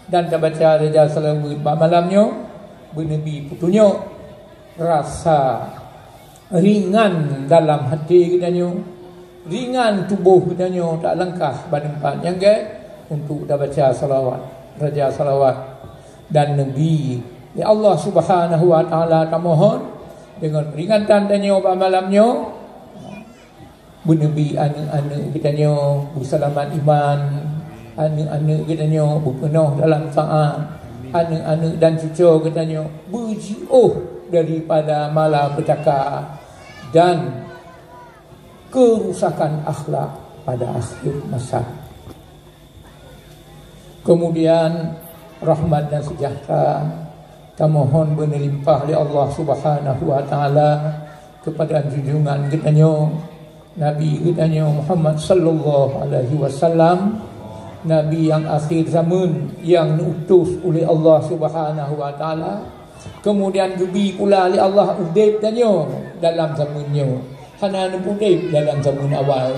dan tak baca Raja Salawat malamnya, bernabi petunjuk rasa ringan dalam hati katanya, ringan tubuh katanya, tak lengkah badan yang ke untuk dah baca salawat Raja Salawat dan Nabi. Ya Allah Subhanahu wa taala tak mohon dengan peringatan tanya malamnya bernabi anak-anak katanya berselamat iman, anak-anak katanya berpenuh dalam taat, anak-anak dan cucu katanya berjauh daripada malapetaka dan kerusakan akhlak pada akhir masa. Kemudian rahmat dan sejahtera kita mohon berlimpah oleh Allah Subhanahu wa taala kepada junjungan katanya Nabi katanya Muhammad sallallahu alaihi wasallam, Nabi yang akhir zaman yang diutus oleh Allah Subhanahu wa taala. Kemudian juga pula oleh Allah udib tanya dalam zamannya. Hana udib dalam zaman awal.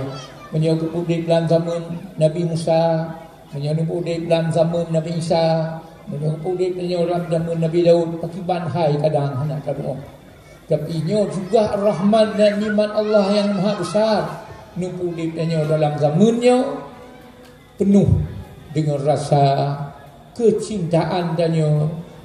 Menyebut udib dalam zaman Nabi Musa, menyebut udib dalam zaman Nabi Isa, menyebut udib dalam zaman Nabi Daud. Pakiban hai kadang hana kadang. Tapi ini juga rahmat dan nikmat Allah yang maha besar. Numpuk udibnya dalam zamannya penuh dengan rasa kecintaan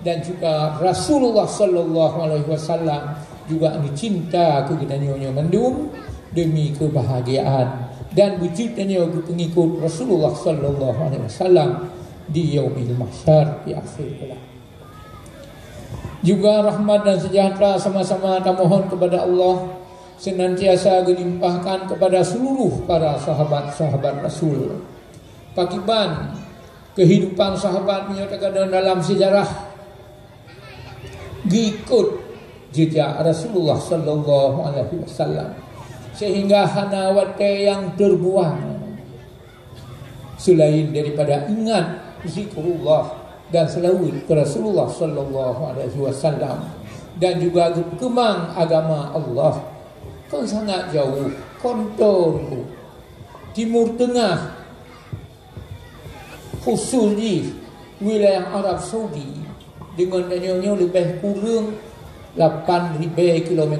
dan juga Rasulullah sallallahu alaihi wasallam juga dicinta kepadanya mendung demi kebahagiaan dan wujudnya pengikut Rasulullah sallallahu alaihi wasallam di yaumil mahsyar di akhir kelak. Juga rahmat dan sejahtera sama-sama kita mohon kepada Allah senantiasa dilimpahkan kepada seluruh para sahabat-sahabat Rasul. Pakiban kehidupan sahabat menyatakan dalam sejarah ngikut jejak Rasulullah sallallahu alaihi wasallam sehingga hana wate yang terbuang selain daripada ingat zikrullah dan selawat ke Rasulullah sallallahu alaihi wasallam dan juga kemang agama Allah kan sangat jauh kontor Timur Tengah khususnya wilayah Arab Saudi dengan danyanya lebih kurang 8,000 km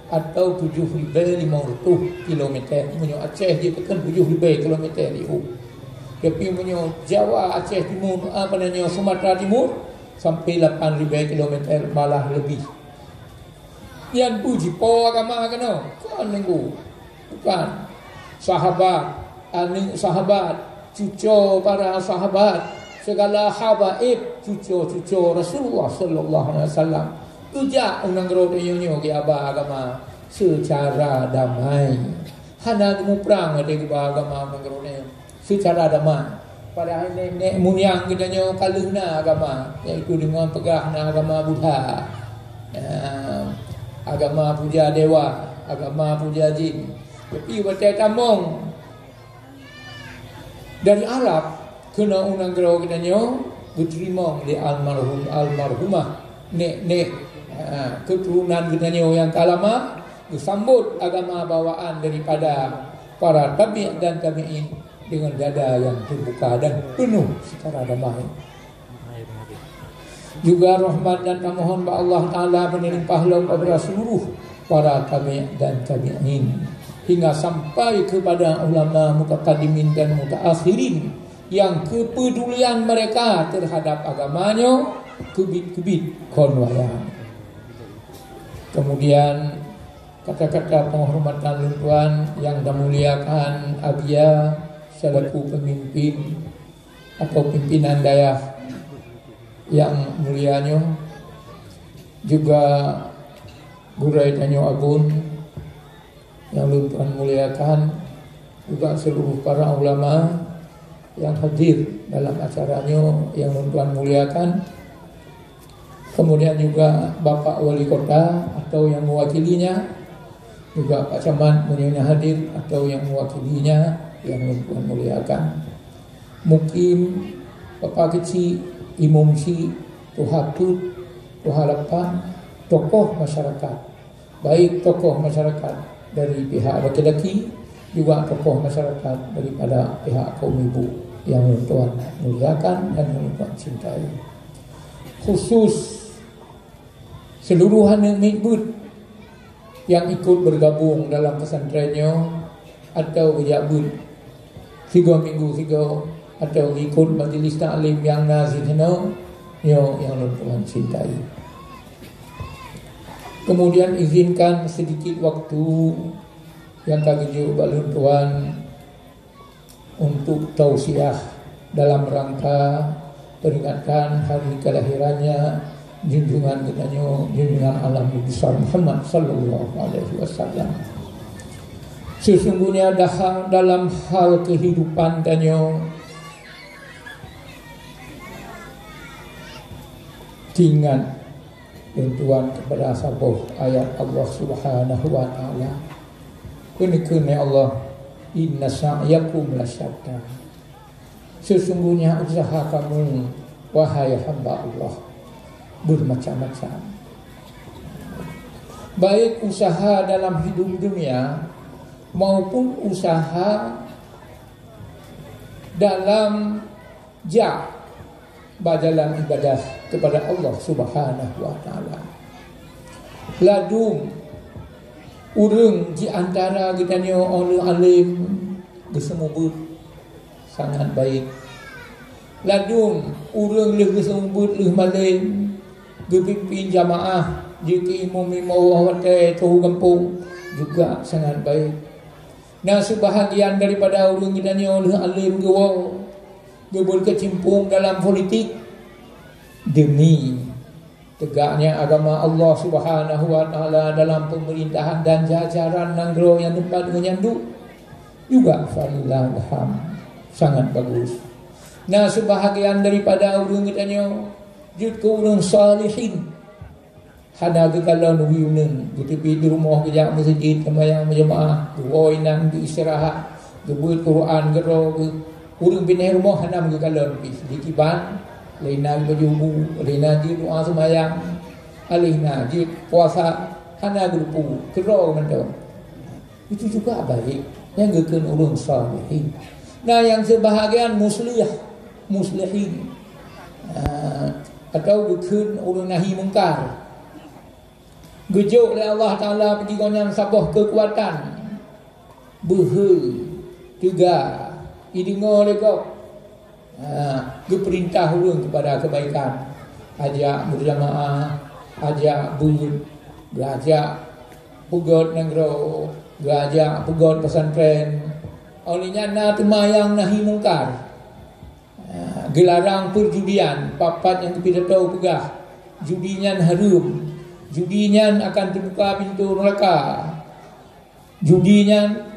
atau 7,500 km. Punya Aceh dia tekan 7,000 km itu. Tapi punya Jawa, Aceh Timur, apa namanya Sumatera Timur sampai 8,000 km malah lebih. Yang puji po agama kena kan nunggu. Bukan sahabat, anak sahabat, cucu para sahabat, segala habaib cucu-cucu Rasulullah sallallahu alaihi wasallam. Ujak unang gerodenya ke agama secara damai. Hana temu perang ada ke agama menggerodenya secara damai. Pada nenek moyang kita nyo kaluna agama iaitu dengan pegahna agama Buddha. Agama puja dewa, agama puja jin. Tapi batai tamong dari Arab kena unang gerau kita nyo diterima oleh almarhumah nek keturunan kita nyo yang tak lama disambut agama bawaan daripada para tabi' dan tabi'in dengan dada yang terbuka dan penuh secara damai. Juga rahmat dan mohon ba Allah Ta'ala melimpah kepada seluruh para tabi' dan tabi'in hingga sampai kepada ulama mutaqaddimin dan mutaakhirin yang kepedulian mereka terhadap agamanya kebit-kebit konwayang. Kemudian kata-kata penghormatan luntuan yang dimuliakan Abia selaku pemimpin atau pimpinan dayah yang mulianya, juga Gurai Tanyo Agun yang luntuan muliakan, juga seluruh para ulama yang hadir dalam acaranya yang luntuan muliakan. Kemudian juga Bapak Wali Kota atau yang mewakilinya, juga Pak Camat yang hadir atau yang mewakilinya yang muliakan. Mukim, Bapak Kecil, Imam Si, Tuhatut, Tuhalapan, tokoh masyarakat, baik tokoh masyarakat dari pihak laki-laki juga tokoh masyarakat daripada pihak kaum ibu. yang Tuhan muliakan dan yang Tuhan cintai. Khusus seluruh anak mikbud yang ikut bergabung dalam pesantrennya atau berjabut 3 minggu 3 atau ikut majlis ta'lim yang nazihnya yang Tuhan cintai. Kemudian izinkan sedikit waktu yang kageju balun Tuhan untuk tausiah dalam rangka peringatan hari kelahirannya junjungan alam besar Muhammad sallallahu alaihi wasallam. Sesungguhnya dalam hal kehidupan danyo ingat bantuan kepada sahabat ayat Allah Subhanahu wa taala. Kene Allah, inna sa'yakum lasyatta. Sesungguhnya usaha kamu wahai hamba Allah bermacam-macam. Baik usaha dalam hidup dunia maupun usaha dalam berjalan ibadah kepada Allah Subhanahu wa taala. Ladung urang di antara kita ni orang alim gesemubut sangat baik. Ladung urang leh gesemubut leh malin gepimpin jamaah jika imam-imam watai tahu kampung juga sangat baik. Nah, sebahagian daripada orang kita ni oleh alim gewau berkecimpung dalam politik demi tegaknya agama Allah Subhanahu wa taala dalam pemerintahan dan jajaran nanggro yang tempat menyanduk juga falillah sangat bagus. Nah, sebahagian daripada orang kita ni jut ke orang salihin hada ke kalau nuwiunan di rumah kerja masjid sembahyang berjemaah woi nang diistirahat gebut Quran gero urang bini rumah hanam ke kalau di kiban laina berjubu laina di doa sembahyang alihna di puasa hana grupu gero mendong itu juga baik yang gekeun urang salihin. Nah, yang sebahagian muslihin atau gekeun urang nahi mungkar gejuk oleh Allah Ta'ala pergi yang sabah kekuatan tiga idengar lekok perintah urang kepada kebaikan, ajak berjamaah, ajak buyut, ajak pugot negro, ajak pugot pesantren. Olehnya na temayang nahi mungkar, gelarang perjudian, papat yang kita tahu pegah, judinya harum, judinya akan terbuka pintu neraka, judinya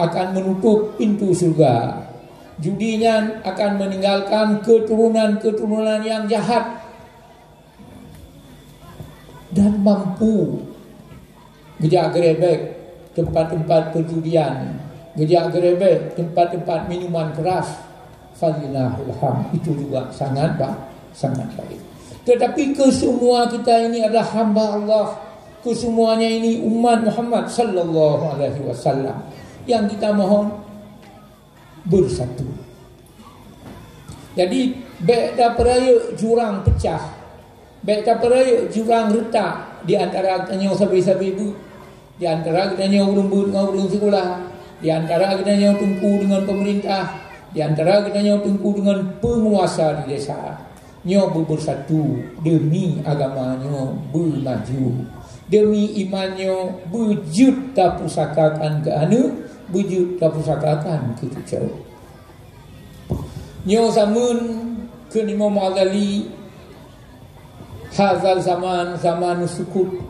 akan menutup pintu surga, judinya akan meninggalkan keturunan-keturunan yang jahat dan mampu gejak gerebek tempat-tempat perjudian, gejak gerebek tempat-tempat minuman keras. Falillahil hamd, itu juga sangat baik. Tetapi kesemua kita ini adalah hamba Allah, kesemuanya ini umat Muhammad sallallahu alaihi wasallam yang kita mohon bersatu. Jadi baik peraya jurang pecah, baik peraya jurang retak di antara katanya sabi-sabi ibu, di antara katanya urang dengan urang sekolah, di antara katanya tungku dengan pemerintah, di antara katanya tungku dengan penguasa di desa. Nyo bersatu demi agamanya bermaju, demi imannya berjut tak pusakakan ke anu, berjut tak pusakakan ke kecil. Nyo zaman ke Imam Ghazali hazal zaman sukut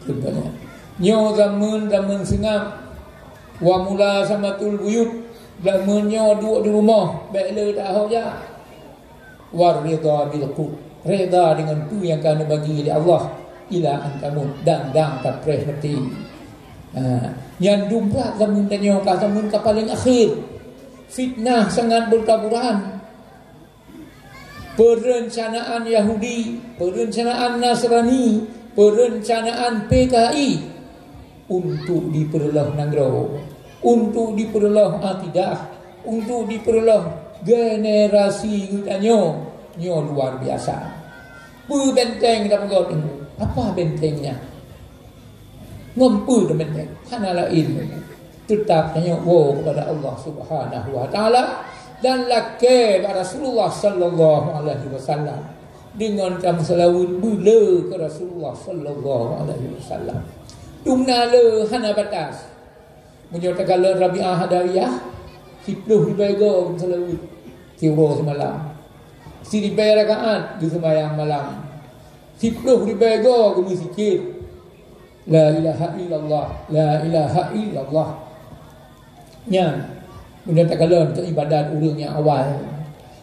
kebanyakan. Nyo zaman sengap wa mula samatul buyut, zaman nyo duduk di rumah baiklah tak hoja. War ridha bil qut, reda dengan tu yang kami bagi oleh Allah ila antamut dan tak preh mati. Yang dumpat zaman tanya ka zaman ka paling akhir, fitnah sangat bertaburan. Perencanaan Yahudi, perencanaan Nasrani, perencanaan PKI untuk diperlah negara, untuk diperlah akidah, untuk diperlah generasi kita nyo luar biasa. Benteng dalam God ini. Apa bentengnya? Ngompu benteng. Hanalah ilmu. Tetap tanya kepada Allah Subhanahu wa taala dan laki Rasulullah sallallahu alaihi wasallam dengan jam selawat bula ke Rasulullah sallallahu alaihi wasallam. Tunala hana batas. Menyatakan Rabi'ah Hadawiyah 10 ribu selawat tiura semalam. 1000 rakaat di sembahyang malam. 10 ribu ke zikir. La ilaha illallah, la ilaha illallah. Nya menyatakan ke ibadat orang yang awal.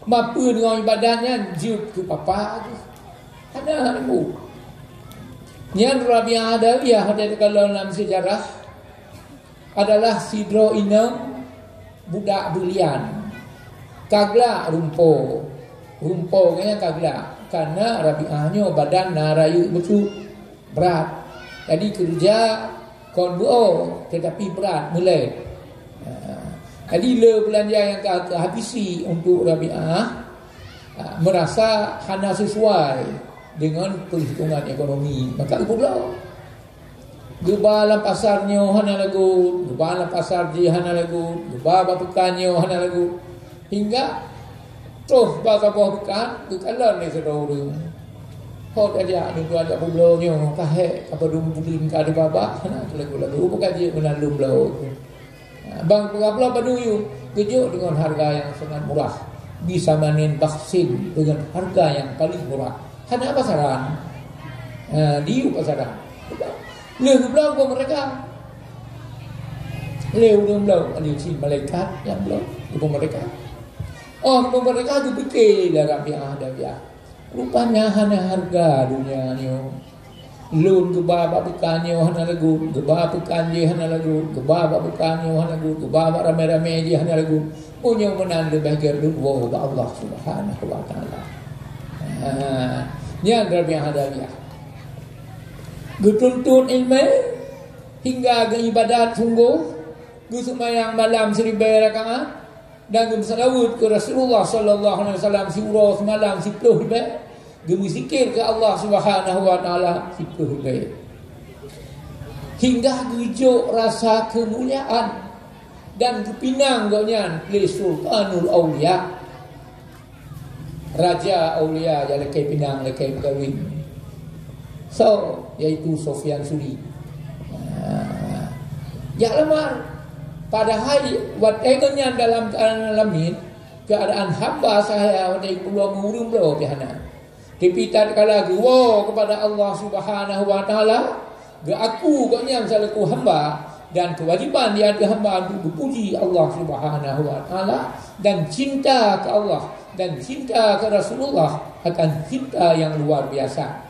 Mapa dengan ibadatnya jut ke papa tu. Ada ilmu. Yang Rabi'ah Hadawiyah ada dalam sejarah adalah sidro inam budak bulian. Kagla rumpo kayaknya kagla karena Rabi'ahnya badan narayu betul berat. Jadi kerja konbo tetapi berat mulai. Jadi belanja yang habisi untuk Rabi'ah merasa hana sesuai dengan perhitungan ekonomi. Maka ibu belau gebalan pasarnya hana lagu, gebalan pasar je hana lagu, gebaba pekannya hana lagu, hingga terus baka buah pekan kekalan ni saudara. Kau ada ni ada publaunya kahek apa dum bulin ka ada baba hana lagu-lagu bukan je menalum belau. Bang pengapla paduyu kejut dengan harga yang sangat murah, bisa manin vaksin dengan harga yang paling murah. Hana pasaran, diu pasaran. Leu belau ke mereka, leu belau ada si malaikat yang belau ke mereka. Oh mereka tu fikir dalam Rabi'ah Hadawiyah. Rupanya hana harga dunia ni. Lun gebaba bukannya hana lagu, gebaba bukannya hana lagu, gebaba bukannya hana lagu, gebaba ramai-ramai je hana lagu. Punya menanda bahagia dulu Allah Subhanahu wa taala. Yang Rabi'ah Hadawiyah. Getuntut ilmu hingga ke ibadat sungguh, ke sembahyang malam 1000 rakaat dan ke salawat ke Rasulullah sallallahu alaihi wasallam surah semalam 10 ribu. Gemu zikir ke Allah Subhanahu wa taala 10 ribu. Hingga gejuk rasa kemuliaan dan kepinang gonya li sultanul auliya. Raja aulia yang lekai pinang lekai berkahwin. So, yaitu Sofyan Suri. Ya lemar. Padahal whatever-nya dalam keadaan hamba saya wadai keluar mengurung belau pihana. Tapi tak kala gua kepada Allah Subhanahu wa taala, ge aku gonya selaku hamba dan kewajiban dia ke hamba untuk berpuji Allah Subhanahu wa taala dan cinta ke Allah dan cinta ke Rasulullah akan cinta yang luar biasa.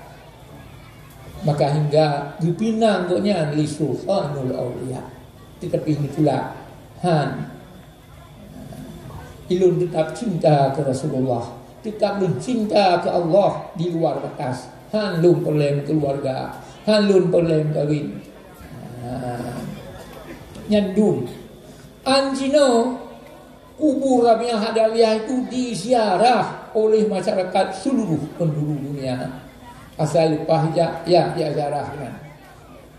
Maka hingga dipinang gonya li sultanul auliya. Tetapi itulah ilun tetap cinta ke Rasulullah, tetap mencinta ke Allah di luar batas. Lun problem keluarga, lun problem kawin. Nyandung anjino kubur Rabi'ah Hadawiyah itu disiarah oleh masyarakat seluruh penduduk dunia. Asal lepah ya zarah kan.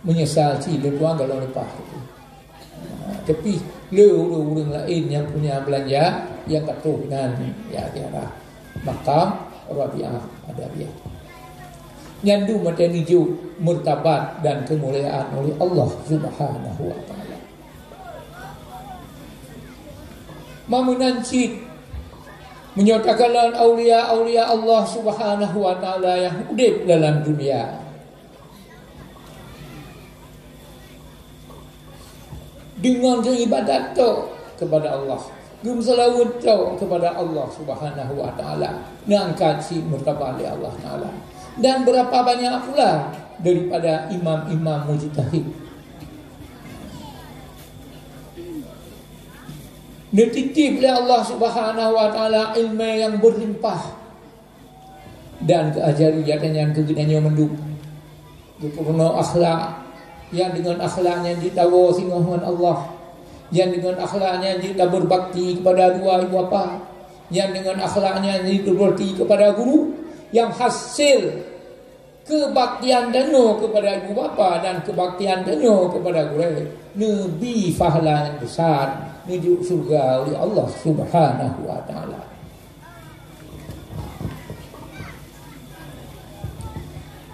Menyesal si lepuang kalau lepah itu. Tapi orang lain yang punya belanja yang katuh dengan ya zarah makam Rabi'ah Hadawiyah. Nyandu mata hijau martabat dan kemuliaan oleh Allah Subhanahu wa taala. Mamunancit menyatakan aulia-aulia Allah Subhanahu wa taala yang hidup dalam dunia. Dengan ibadat tu kepada Allah, dengan salawat tu kepada Allah Subhanahu wa taala, mengangkat si martabat Allah taala. Dan berapa banyak pula daripada imam-imam mujtahid dititip oleh Allah Subhanahu wa taala ilmu yang berlimpah dan keajarian yang kegedeannya menduk. Sempurna akhlak yang dengan akhlaknya ditawa singahan Allah, yang dengan akhlaknya kita berbakti kepada dua ibu bapa, yang dengan akhlaknya dituruti kepada guru, yang hasil kebaktian dano kepada ibu bapa dan kebaktian dano kepada guru, nabi pahala yang besar menuju surga oleh Allah Subhanahu wa taala.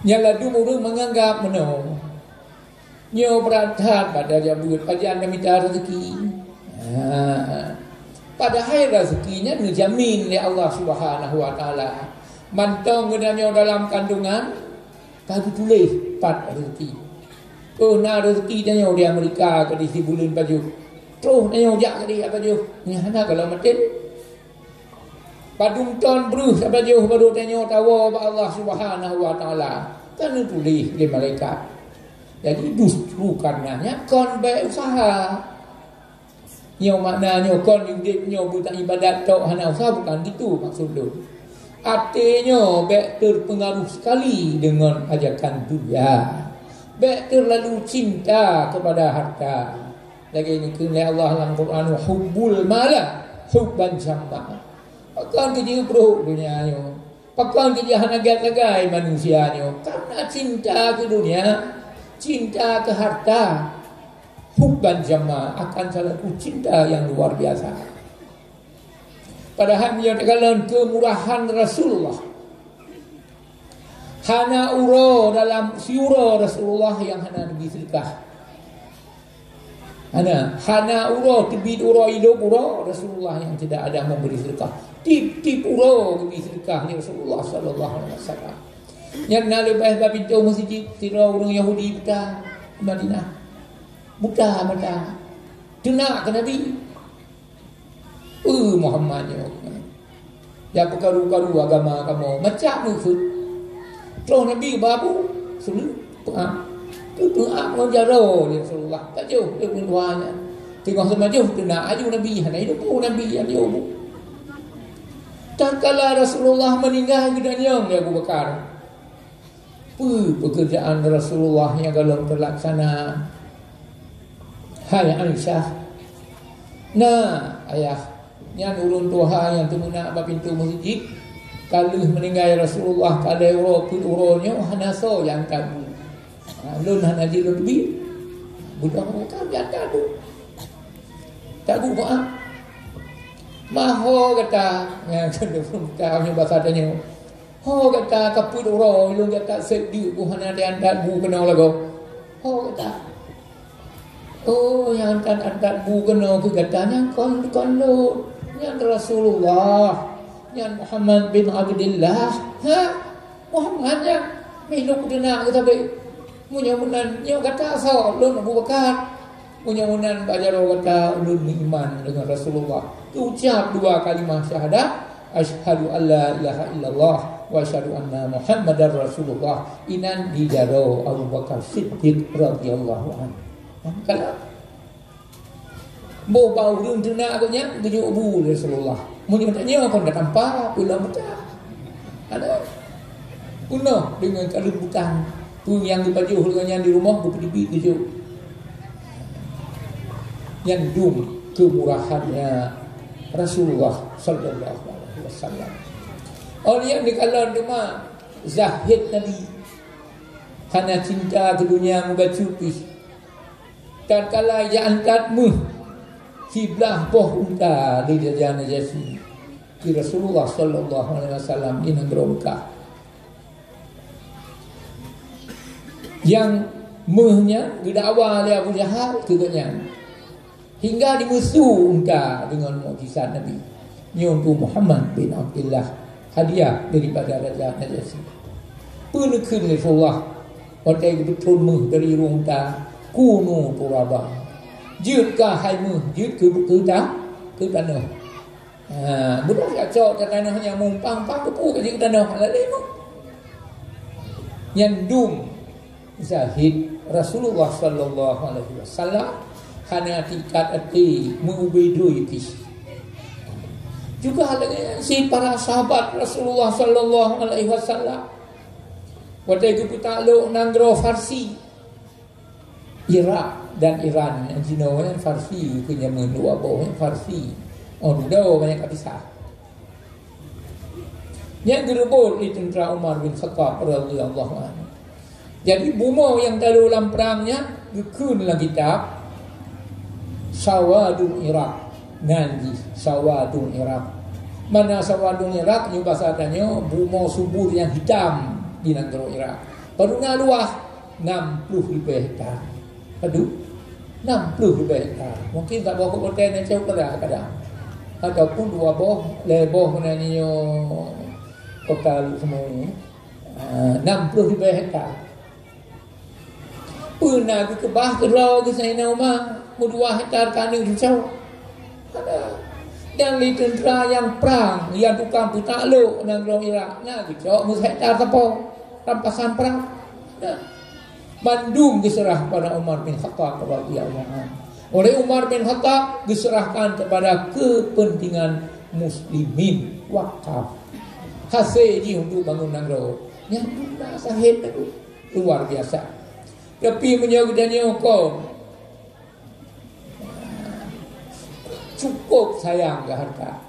Yang lalu orang menganggap nyo berantat pada dia buat kajian dan minta rezeki. Padahal rezekinya dijamin oleh Allah Subhanahu wa taala. Mantong nyo dalam kandungan bagi tulis 4 rezeki. Na rezeki nyo di Amerika ke di bulan baju. Terus nyo jak ke di baju. Ni hana kalau matin. Padung ton bruh baju baru nyo tahu Allah Subhanahu wa taala. Kan tulis di malaikat. Jadi justru karenanya kon baik usaha. Nyo maknanya kon hidup nyo bukan ibadat tok hana usaha, bukan gitu maksud tu. Artinya baik terpengaruh sekali dengan ajakan dunia. Baik terlalu cinta kepada harta. Lagi ini kena Allah dalam Quran, hubbul mala hubban jamma. Pakan kerja bro dunia nyo. Pakan kerja hana gagai manusia nyo. Karena cinta ke dunia, cinta ke harta, hubban jamma, akan satu cinta yang luar biasa. Padahal dia katakan kemurahan Rasulullah. Hana uro dalam siuro Rasulullah yang hana lebih sedekah. Hana uro tibid uro hidup uro Rasulullah yang tidak ada memberi sedekah. Tip uro lebih sedekah ni Rasulullah sallallahu alaihi wasallam. Yang nak lepas pintu masjid tira orang Yahudi buta Madinah. Buta mata. Denak ke Nabi. Muhammad ni. Ya perkaru-karu agama kamu macam musuh. Terus Nabi babu sulu. Tu'ak menjaro dia Rasulullah. Tak jauh dia berduanya. Tengok sama jauh denak aju Nabi. Hana hidup Nabi yang dia ubu. Tak kala Rasulullah meninggal gedanyang dia Abu Bakar. Pekerjaan Rasulullah yang kalau terlaksana. Hai Aisyah. Nah, ayah, yang ulun tuha yang temuna apa pintu masjid. Kalau meninggal Rasulullah kalau uronya hanaso yang tabu. Lun hana dilun bi. Budak mereka yang tabu. Tabu maaf. Maho kata yang kena bahasa tanya. Ho kata kaput uro lu kata sedih buhana dia andat bu kena lagu. Ho kata. Oh yang andat bu kena ke katanya kon lu yang Rasulullah yang Muhammad bin Abdullah. Muhammad yang miluk dina ke tapi munyamunan nya kata so lu Abu Bakar. Munyamunan bajaro kata ulun iman dengan Rasulullah. Ucap 2 kalimah syahadat. Asyhadu an la ilaha illallah wa asyhadu anna Muhammadar Rasulullah. Inan dijaro Abu Bakar Siddiq radhiyallahu anhu. Kalau bo bau rung tena agaknya tujuh Abu Rasulullah. Menyebutnya kon datang pa pulang betah. Ada puno dengan kelembutan tu yang dibaju hulanya di rumah bukti tujuh. Yang dum kemurahannya Rasulullah sallallahu alaihi wasallam. Orang yang dikalau cuma zahid Nabi. Hana cinta ke dunia membacupi. Dan kala ia angkatmu kiblah boh unta di jajan Najasi. Ki Rasulullah sallallahu alaihi wasallam di negeri Mekah. Yang muhnya didakwa oleh Abu Jahal keganya. Hingga dimusuh unta dengan mukjizat Nabi. Ini untuk Muhammad bin Abdullah, hadiah daripada Raja Najasi. Penekun Rasulullah pada betul muh dari unta kuno turaba. Jika hai muh jika ke tanah. Budak cacok ke tanah yang mumpang kepu ke tanah lalu. Yang dum zahid Rasulullah sallallahu alaihi wasallam hana tingkat ati mengubedui pi. Juga dengan si para sahabat Rasulullah sallallahu alaihi wasallam. Wadai ku takluk nanggro Farsi, Iraq dan Iran. Jino yang Farsi punya menua bawah Farsi. Oh dah banyak kisah. Yang direbut di tentera Umar bin Khattab radhiyallahu anhu. Jadi bumo yang dalam dalam perangnya gekun lagi kitab Sawadul Iraq. Nanti Sawadul Iraq. Mana Sawadul Iraq ni bahasanya bumo subur yang hitam di negara Iraq. Baru luas 60 lebih hektar. Aduh, 60 lebih hektar. Mungkin tak bawa konten yang jauh kadang-kadang. Ataupun 2 boh, leboh ni total semua ni 60 lebih hektar. Pernah ke bah ke lau ke saya nama 2 hektar kandang jauh. Ada. Dan li tentera yang perang, yang tukang putakluk negara Iraq. Nah, kecok 1 hektar tepung rampasan perang. Nah, Bandung diserah pada Umar bin Khattab radhiyallahu anhu. Oleh Umar bin Khattab diserahkan kepada kepentingan muslimin wakaf. Hasil ini untuk bangun negara. Yang guna sahid itu luar biasa. Tapi menyogdanya kau cukup sayang ke harta.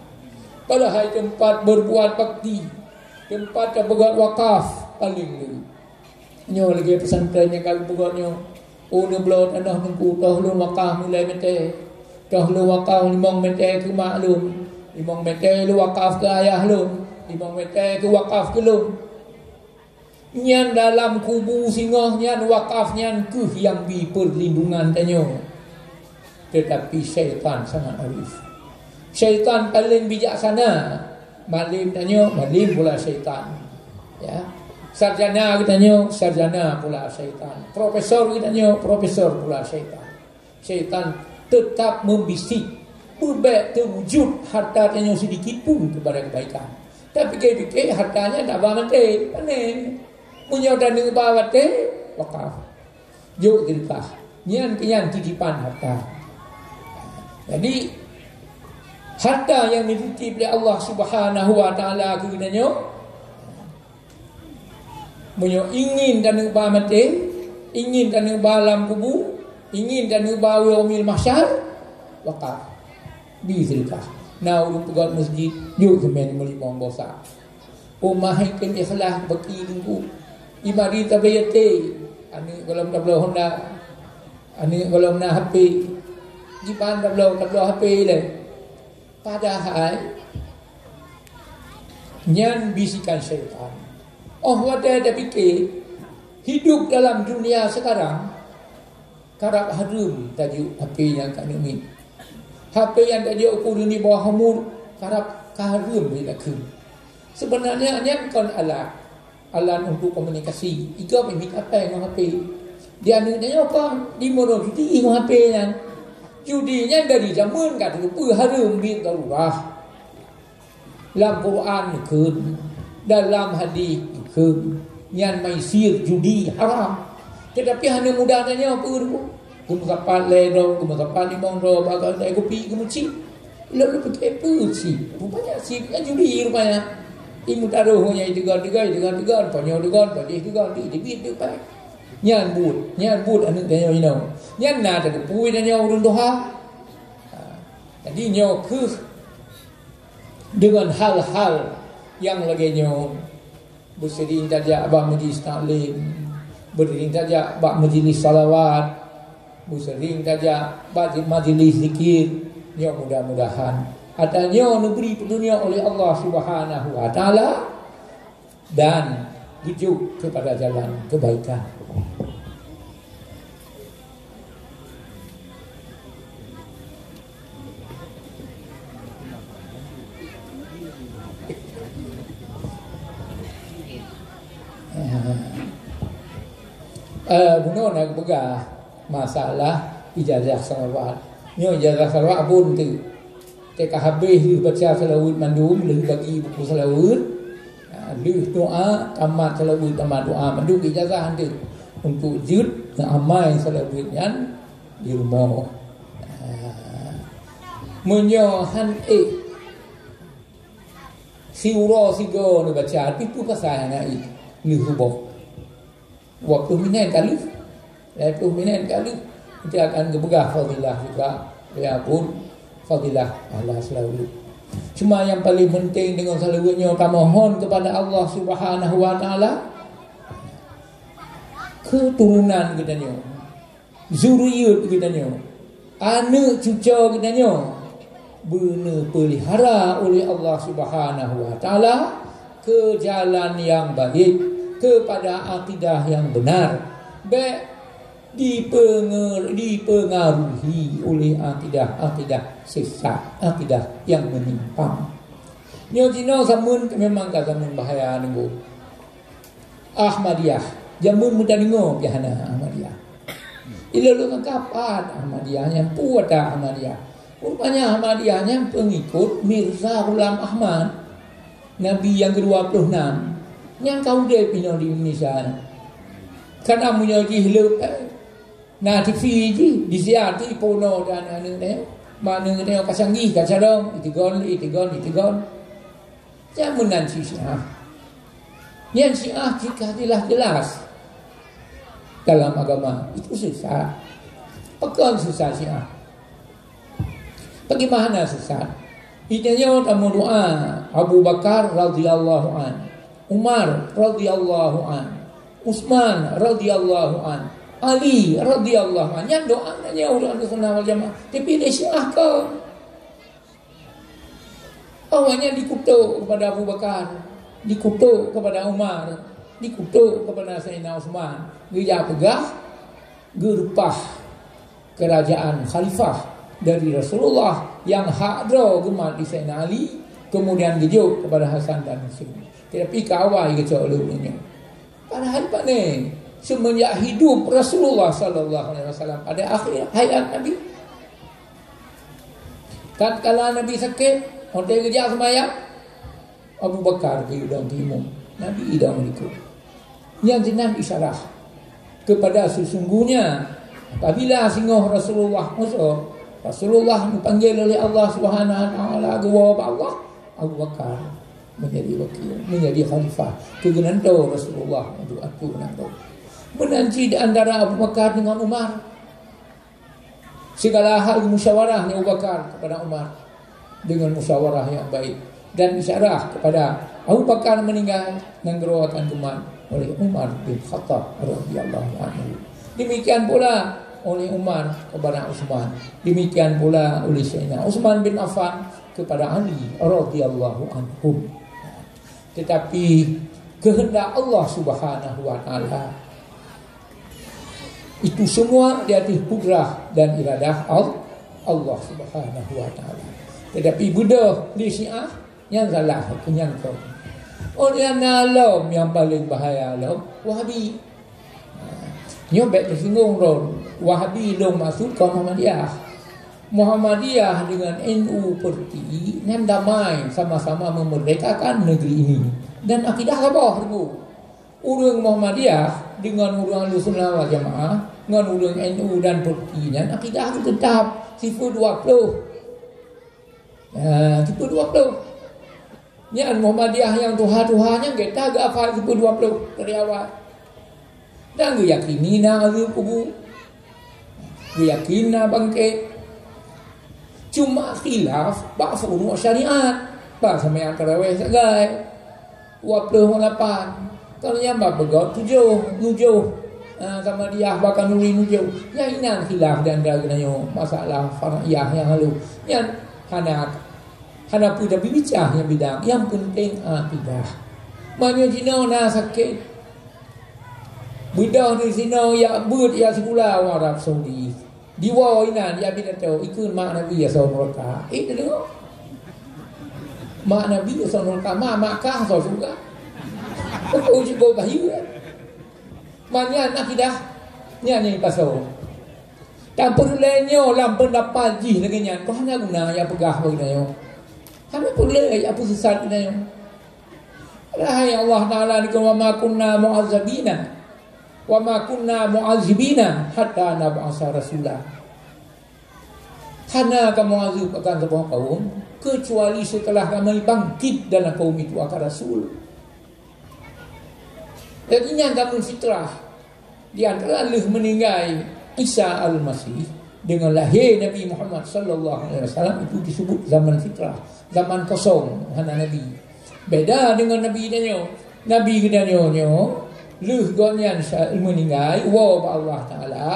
Padahal tempat berbuat bakti, tempat berbuat wakaf paling dulu. Nyo lagi pesantrennya kalau buatnya udah belau tanah nunggu tahlu wakaf mulai mete tahlu wakaf 5 meter ke mak lu 5 meter lu wakaf ke ayah lu 5 meter ke wakaf ke lu nyan dalam kubu singoh nyan wakaf nyan ke yang di perlindungan tanyo. Tetapi syaitan sangat arif, syaitan paling bijaksana. Malim tanyo malim pula syaitan, ya. Sarjana katanya sarjana pula syaitan. Profesor katanya profesor pula syaitan. Syaitan tetap membisik berbaik terwujud harta tanya sedikit pun kepada kebaikan. Tapi fikir hartanya tak bermati. Panen. Punya dana bawate wakaf. Juk dirkah. Nyan titipan harta. Jadi harta yang dititip oleh Allah Subhanahu wa taala kepadanya Munyo ingin dan ubah mati, ingin dan ubah alam kubur, ingin dan ubah yaumil mahsyar, wakaf. Bizilkah. Nah, ulun pegat masjid, yuk kemen melimong bosa. Umah yang ikhlas baki lingku. Imari tabayate, ani golong tablo Honda, ani golong na HP. Jipan tablo HP le. Padahal nyan bisikan syaitan. Oh, ada fikir hidup dalam dunia sekarang karap harum tajuk HP yang kat ni. HP yang tajuk ukur ni bawah umur karap harum dia ke. Sebenarnya yang kon alat untuk komunikasi. Iga pemik apa yang HP. Dia ni apa? Di mono judi dengan HP yang judinya dari zaman kat tu harum bi darurah. Dalam Quran ke dalam hadis ke nyan maisir judi haram. Tetapi hanya mudah tanya apa tu? Kumu kapal leno, kumu kapal limong ro, bagal dai kopi kumu ci. Lalu pakai apa ci? Rupanya ci kan judi rupanya. Imu taruhnya itu tiga, panyo degan, panyo di bit tu pai. Nyan but anu tanya you know. Nyan na tak pui tanya urun doha. Jadi nyo ke dengan hal-hal yang lagi nyo bersering saja abang majlis taklim, bersering saja abang majlis salawat, bersering saja majlis zikir. Ya mudah-mudahan adanya negeri dunia oleh Allah Subhanahu wa taala dan tuju kepada jalan kebaikan. Buno nak begah masalah ijazah salawat. Nyo ijazah salawat pun tu. Teka habis baca salawat mandum lu bagi buku salawat. Lu doa tamat salawat tamat doa mandum ijazah tu untuk jud amal salawat yang di rumah. Menyo han siuro sigo ni baca itu pasal nak ni hubung. Waktu minat kali, waktu minat kali dia akan gebegah fadilah juga. Dia pun fadilah Allah selalu. Cuma yang paling penting dengan seluruhnya kita mohon kepada Allah Subhanahu wa taala keturunan katanya, zuriat katanya, anak cucu katanya benar pelihara oleh Allah Subhanahu wa taala ke jalan yang baik, kepada akidah yang benar, baik dipengaruhi oleh akidah sesat, akidah yang menyimpang. Nyo Cina zaman memang ka zaman bahaya nunggu Ahmadiyah, zaman muda dengar pihana Ahmadiyah. Ila lu kapan Ahmadiyah yang puat Ahmadiyah. Rupanya Ahmadiyah yang pengikut Mirza Ghulam Ahmad, Nabi yang ke-26 yang kau dia pindah di Indonesia. Karena punya jihlup nah TV je disiati pono dan anu ne mana ne kasangi kacadong itigon jangan nanti Syiah yang Syiah jika jelas dalam agama itu susah, pegang susah Syiah. Bagaimana susah? Itanya tamu doa Abu Bakar radhiyallahu an, Umar radhiyallahu an, Utsman radhiyallahu an, Ali radhiyallahu an. Yang doa nanya orang Ahlussunnah wal Jamaah. Tapi dia Syiah kau. Awalnya dikutuk kepada Abu Bakar, dikutuk kepada Umar, dikutuk kepada Sayyidina Utsman. Dia pegah gerpah kerajaan khalifah dari Rasulullah yang hadra gemat di Sayyidina Ali, kemudian gejuk kepada Hasan dan Husain. Tetapi kawai kecok dulunya. Padahal Pak ni semenjak hidup Rasulullah sallallahu alaihi wasallam pada akhir hayat Nabi, tatkala Nabi sakit, hotel kerja sembahyang, Abu Bakar pergi dalam timur, Nabi idam ikut. Yang jenam isyarah kepada sesungguhnya apabila singoh Rasulullah masuk, Rasulullah dipanggil oleh Allah Subhanahu wa taala gua Allah, Abu Bakar menjadi wakil, menjadi khalifah. Kegenanto Rasulullah untuk aku menantu. Menanti di antara Abu Bakar dengan Umar. Segala hal musyawarahnya Abu Bakar kepada Umar dengan musyawarah yang baik, dan isyarah kepada Abu Bakar meninggal dengan gerawatan geman oleh Umar bin Khattab radhiyallahu anhu. Demikian pula oleh Umar kepada Utsman, demikian pula oleh Sayyidina Utsman bin Affan kepada Ali radhiyallahu anhum. Tetapi kehendak Allah Subhanahu wa taala itu semua di atas kudrah dan iradah Allah Subhanahu wa taala. Tetapi Buddha di Syiah yang salah penyangkau. Oleh alam yang paling bahaya alam Wahabi. Nyobek tersinggung ron. Wahabi dong masuk ke Muhammadiyah. Muhammadiyah dengan NU pergi nem damai sama-sama memerdekakan negeri ini. Dan akidah apa tunggu? Urang Muhammadiyah dengan urang Ahlussunnah wal Jamaah, dengan urang NU dan perginya akidah itu tetap sifat 20. Sifat 20. Yang Muhammadiyah yang Tuhan-Tuhannya kita agak hafal sifat 20 dari awal. Dan yakini na azab kubur, yakini na bangkit. Cuma khilaf ba'fun wa syariat. Bahasa yang terawih segai 28. Kalau yang begot 7 sama dia bahkan nuri 7. Yang ini khilaf dan dagannya masalah far'iyah yang lalu. Yang hana punya bicara yang bidang. Yang penting akidah. Banyak Cina nak sakit. Budak di sini ya buat ya sekolah Arab Saudi. Di bawah ini dia bila tahu ikut mak Nabi ya sallallahu alaihi wasallam. Tengok. Mak Nabi ya sallallahu alaihi wasallam mak kah juga. Kau juga bahayu. Banyak akidah nyanyi pasal. Tak perlu lenyo lam pendapat ji lagi nyan. Kau hanya guna ya pegah begini. Kami perlu ya apa sesat ini. Rahai Allah Taala dikau ma kunna mu'azzabina. Wa ma kunna mu'azzibina hatta nab'asa rasulah. Karena kamu azab akan sebuah kaum kecuali setelah kami bangkit dalam kaum itu akan rasul. Dan ini yang kamu fitrah. Di antara meninggal Isa al-Masih dengan lahir Nabi Muhammad sallallahu alaihi wasallam itu disebut zaman fitrah, zaman kosong hana Nabi. Beda dengan Nabi danyo. Nabi danyo leuh gonyan meninggal wa Allah taala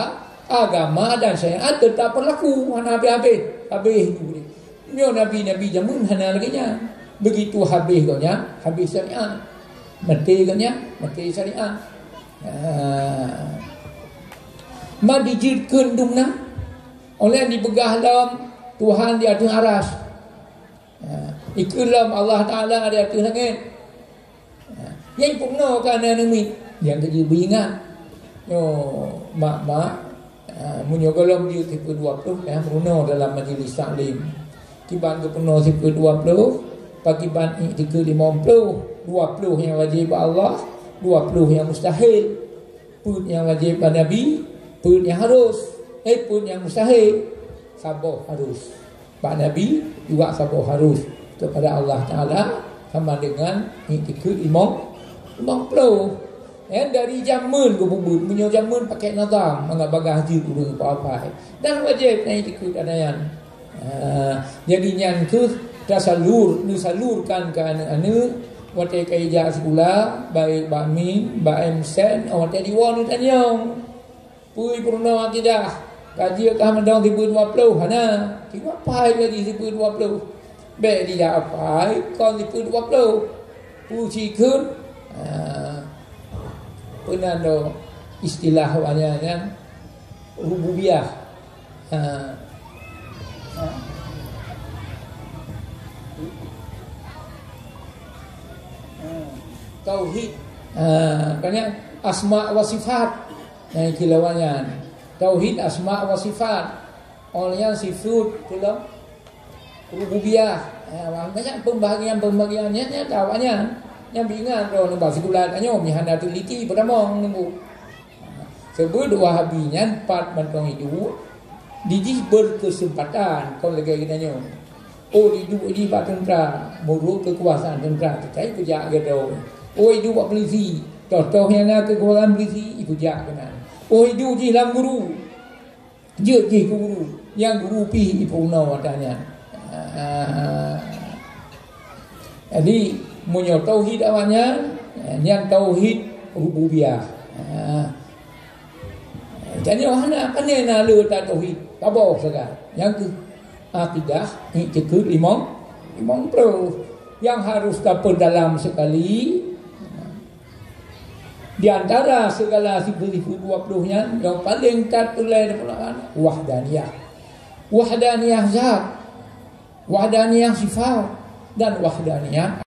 agama dan syariat tetap berlaku hana habis itu. Nyo Nabi jamun hana lagi nya. Begitu habis gonyan habis syariat. Mati gonyan mati syariat. Ma dijirkeun dumna oleh dibegah dalam Tuhan di atas aras. Ikulam Allah Ta'ala di atas langit. Yang pukno kerana nemi. Yang kerja beringat. Mak menyogolam dia tipe 20. Pukno dalam majlis taklim. Kiban ke pukno tipe 20. Pakiban tipe 50. 20 yang wajib Allah. 20 yang mustahil. Pun yang wajib Nabi. Pun yang harus. Pun yang mustahil sabar harus. Pak Nabi juga sabar harus kepada Allah Ta'ala sama dengan ikut imam flow. Dari zaman ke bubut punya zaman pakai nazam mengabaga haji dulu apa-apa dan wajib naik ikut adayan. Jadi yang tu nusalurkan ke anak-anak watai kaija sekolah baik Pak Min Pak Emsen watai diwan tanyong pui purna tidak kaji kah mendong 2020 hana tiba apa lagi 2020 be dia apa kon 2020 puji kun penando istilah wanya rububiyah tauhid kanya asma wa sifat kilawanya tauhid asma wa sifat olehnya sifat dalam rububiyah banyak pembagiannya tawannya yang bingan kalau bahasa bulan anyo mihanda teliti pertama nunggu sebut wahabinya 4 mentong itu diji berkesempatan kalau lagi kita nyo hidup di tentera muru kekuasaan tentera terkait kerja gitu hidup buat polisi contohnya kekuasaan polisi itu jak benar hidup di dalam guru je guru yang guru pi ipuno watanya jadi munyo tauhid awalnya yang tauhid rububiyah jadi wahana panena lu tauhid kabau saja yang ke akidah ikut imam pro yang harus dapat dalam sekali di antara segala sifat-sifat 20-nya yang paling tertulis dalam wahdaniyah zat, wahdaniyah sifat dan wahdaniyah